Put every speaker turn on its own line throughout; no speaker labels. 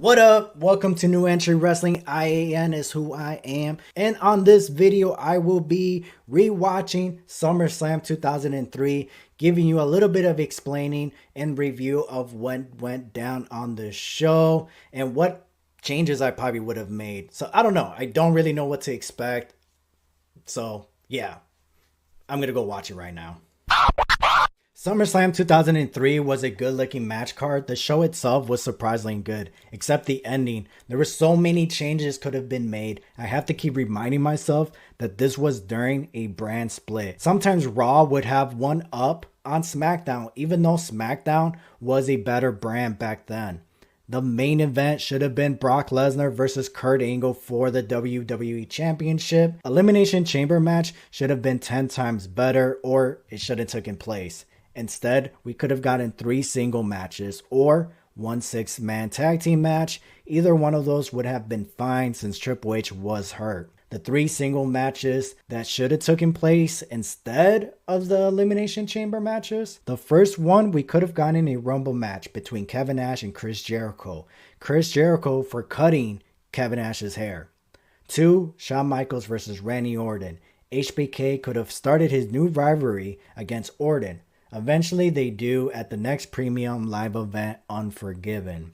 What up? Welcome to New Entry Wrestling. IAN is who I am. And on this video, I will be rewatching SummerSlam 2003, giving you a little bit of explaining and review of what went down on the show and what changes I probably would have made. So I don't know. I don't really know what to expect. So yeah, I'm going to go watch it right now. SummerSlam 2003 was a good looking match card. The show itself was surprisingly good, except the ending. There were so many changes could have been made. I have to keep reminding myself that this was during a brand split. Sometimes Raw would have one up on SmackDown, even though SmackDown was a better brand back then. The main event should have been Brock Lesnar versus Kurt Angle for the WWE Championship. Elimination Chamber match should have been 10 times better, or it should have taken place. Instead, we could have gotten 3 single matches or 1 6-man tag team match. Either one of those would have been fine since Triple H was hurt. The 3 single matches that should have taken place instead of the Elimination Chamber matches. The first one, we could have gotten a Rumble match between Kevin Nash and Chris Jericho. Chris Jericho for cutting Kevin Nash's hair. 2, Shawn Michaels versus Randy Orton. HBK could have started his new rivalry against Orton. Eventually, they do at the next premium live event, Unforgiven.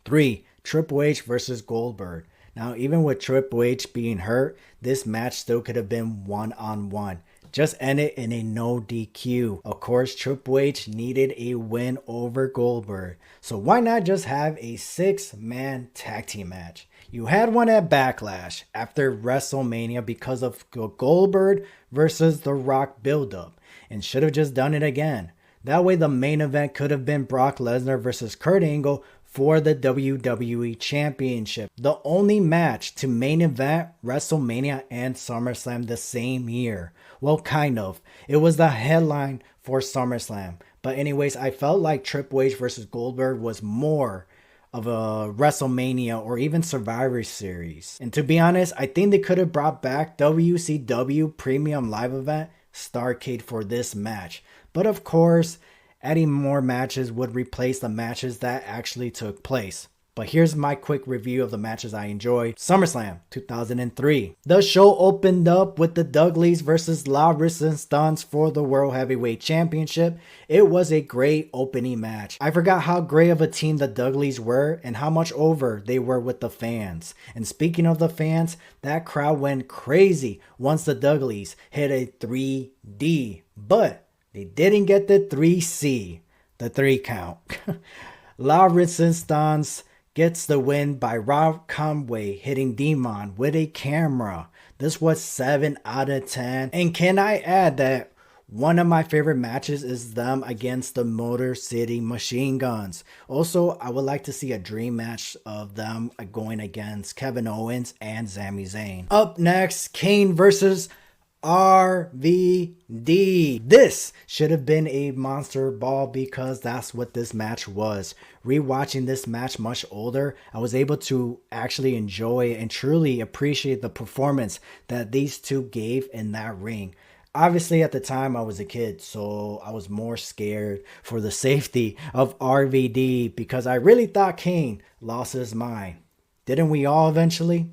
3, Triple H versus Goldberg. Now, even with Triple H being hurt, this match still could have been one-on-one. Just end it in a no DQ. Of course, Triple H needed a win over Goldberg. So why not just have a 6-man tag team match? You had one at Backlash after WrestleMania because of Goldberg versus The Rock buildup, and should have just done it again. That way the main event could have been Brock Lesnar versus Kurt Angle for the WWE Championship. The only match to main event WrestleMania and SummerSlam the same year. Well, kind of. It was the headline for SummerSlam. But anyways, I felt like Triple H versus Goldberg was more of a WrestleMania or even Survivor Series. And to be honest, I think they could have brought back WCW Premium Live Event Starrcade for this match. But of course, adding more matches would replace the matches that actually took place. But here's my quick review of the matches I enjoyed. SummerSlam 2003. The show opened up with the Dudleys versus La Resistance for the World Heavyweight Championship. It was a great opening match. I forgot how great of a team the Dudleys were and how much over they were with the fans. And speaking of the fans, that crowd went crazy once the Dudleys hit a 3D. But they didn't get the 3C, the 3 count. La Resistance gets the win by Rob Conway hitting Demon with a camera. This was 7 out of 10. And can I add that one of my favorite matches is them against the Motor City Machine Guns. Also, I would like to see a dream match of them going against Kevin Owens and Sami Zayn. Up next, Kane versus RVD. This should have been a monster ball because that's what this match was. Rewatching this match much older, I was able to actually enjoy and truly appreciate the performance that these two gave in that ring. Obviously, at the time, I was a kid, so I was more scared for the safety of RVD because I really thought Kane lost his mind. Didn't we all eventually?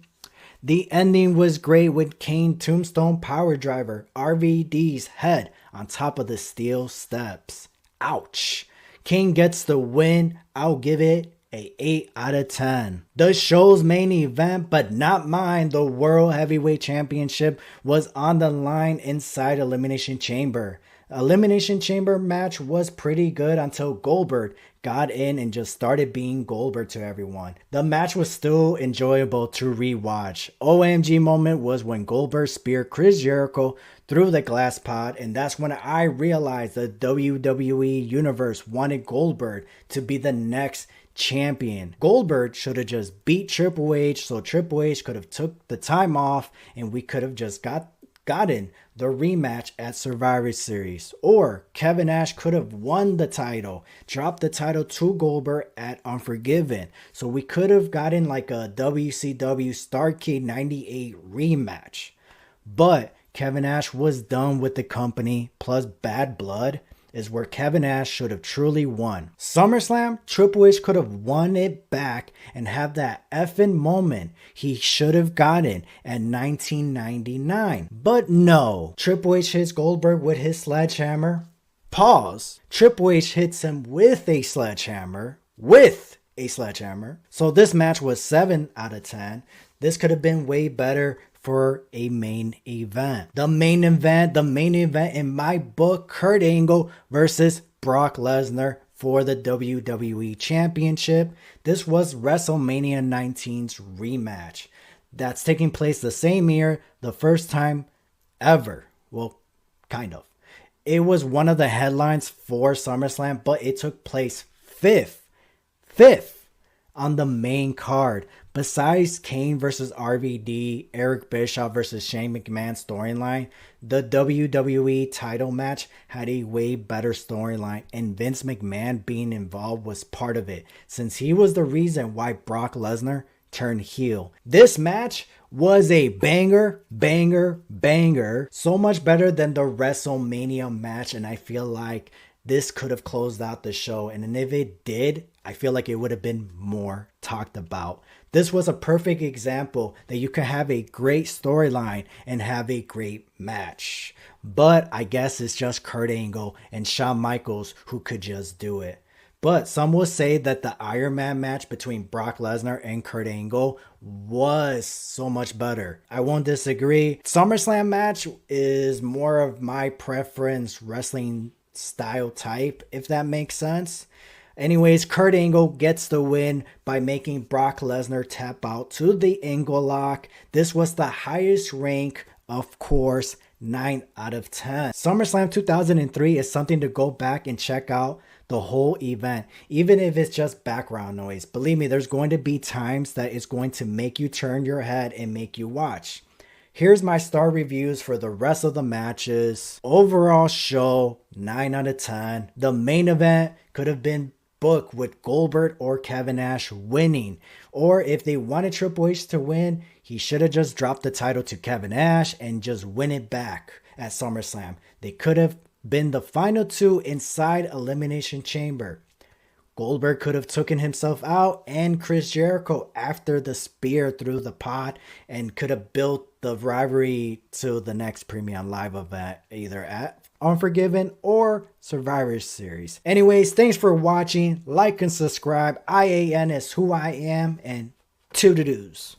The ending was great with Kane Tombstone Power Driver RVD's head on top of the steel steps. Ouch. Kane gets the win. I'll give it a 8 out of 10. The show's main event, but not mine, the World Heavyweight Championship, was on the line inside Elimination Chamber. Elimination Chamber match was pretty good until Goldberg got in and just started being Goldberg to everyone. The match was still enjoyable to rewatch. OMG moment was when Goldberg speared Chris Jericho through the glass pod, and that's when I realized the WWE Universe wanted Goldberg to be the next champion. Goldberg should have just beat Triple H so Triple H could have took the time off and we could have just gotten the rematch at Survivor Series. Or Kevin Nash could have won the title, dropped the title to Goldberg at Unforgiven. So we could have gotten like a WCW Starrcade 98 rematch. But Kevin Nash was done with the company, plus Bad Blood. is where Kevin Nash should have truly won. SummerSlam, Triple H could have won it back and have that effing moment he should have gotten at 1999. But no, Triple H hits Goldberg with his sledgehammer. Pause. Triple H hits him with a sledgehammer. So this match was 7 out of 10. This could have been way better for a main event. The main event in my book, Kurt Angle versus Brock Lesnar for the WWE Championship. This was WrestleMania 19's rematch. That's taking place the same year, the first time ever. Well, kind of. It was one of the headlines for SummerSlam, but it took place fifth on the main card. Besides Kane versus RVD, Eric Bischoff versus Shane McMahon storyline, the WWE title match had a way better storyline, and Vince McMahon being involved was part of it, since he was the reason why Brock Lesnar turned heel. This match was a banger. So much better than the WrestleMania match, and I feel like this could have closed out the show, and if it did, I feel like it would have been more talked about. This was a perfect example that you can have a great storyline and have a great match. But I guess it's just Kurt Angle and Shawn Michaels who could just do it. But some will say that the Iron Man match between Brock Lesnar and Kurt Angle was so much better. I won't disagree. SummerSlam match is more of my preference wrestling style type, if that makes sense. Anyways, Kurt Angle gets the win by making Brock Lesnar tap out to the Angle lock. This was the highest rank, of course, 9 out of 10. SummerSlam 2003 is something to go back and check out the whole event, even if it's just background noise. Believe me, there's going to be times that it's going to make you turn your head and make you watch. Here's my star reviews for the rest of the matches. Overall show, 9 out of 10. The main event could have been booked with Goldberg or Kevin Nash winning. Or if they wanted Triple H to win, he should have just dropped the title to Kevin Nash and just win it back at SummerSlam. They could have been the final two inside Elimination Chamber. Goldberg could have taken himself out and Chris Jericho after the spear through the pot, and could have built the rivalry to the next Premium Live event, either at Unforgiven or Survivor Series. Anyways, thanks for watching. Like and subscribe. IAN is who I am, and toodle-doos.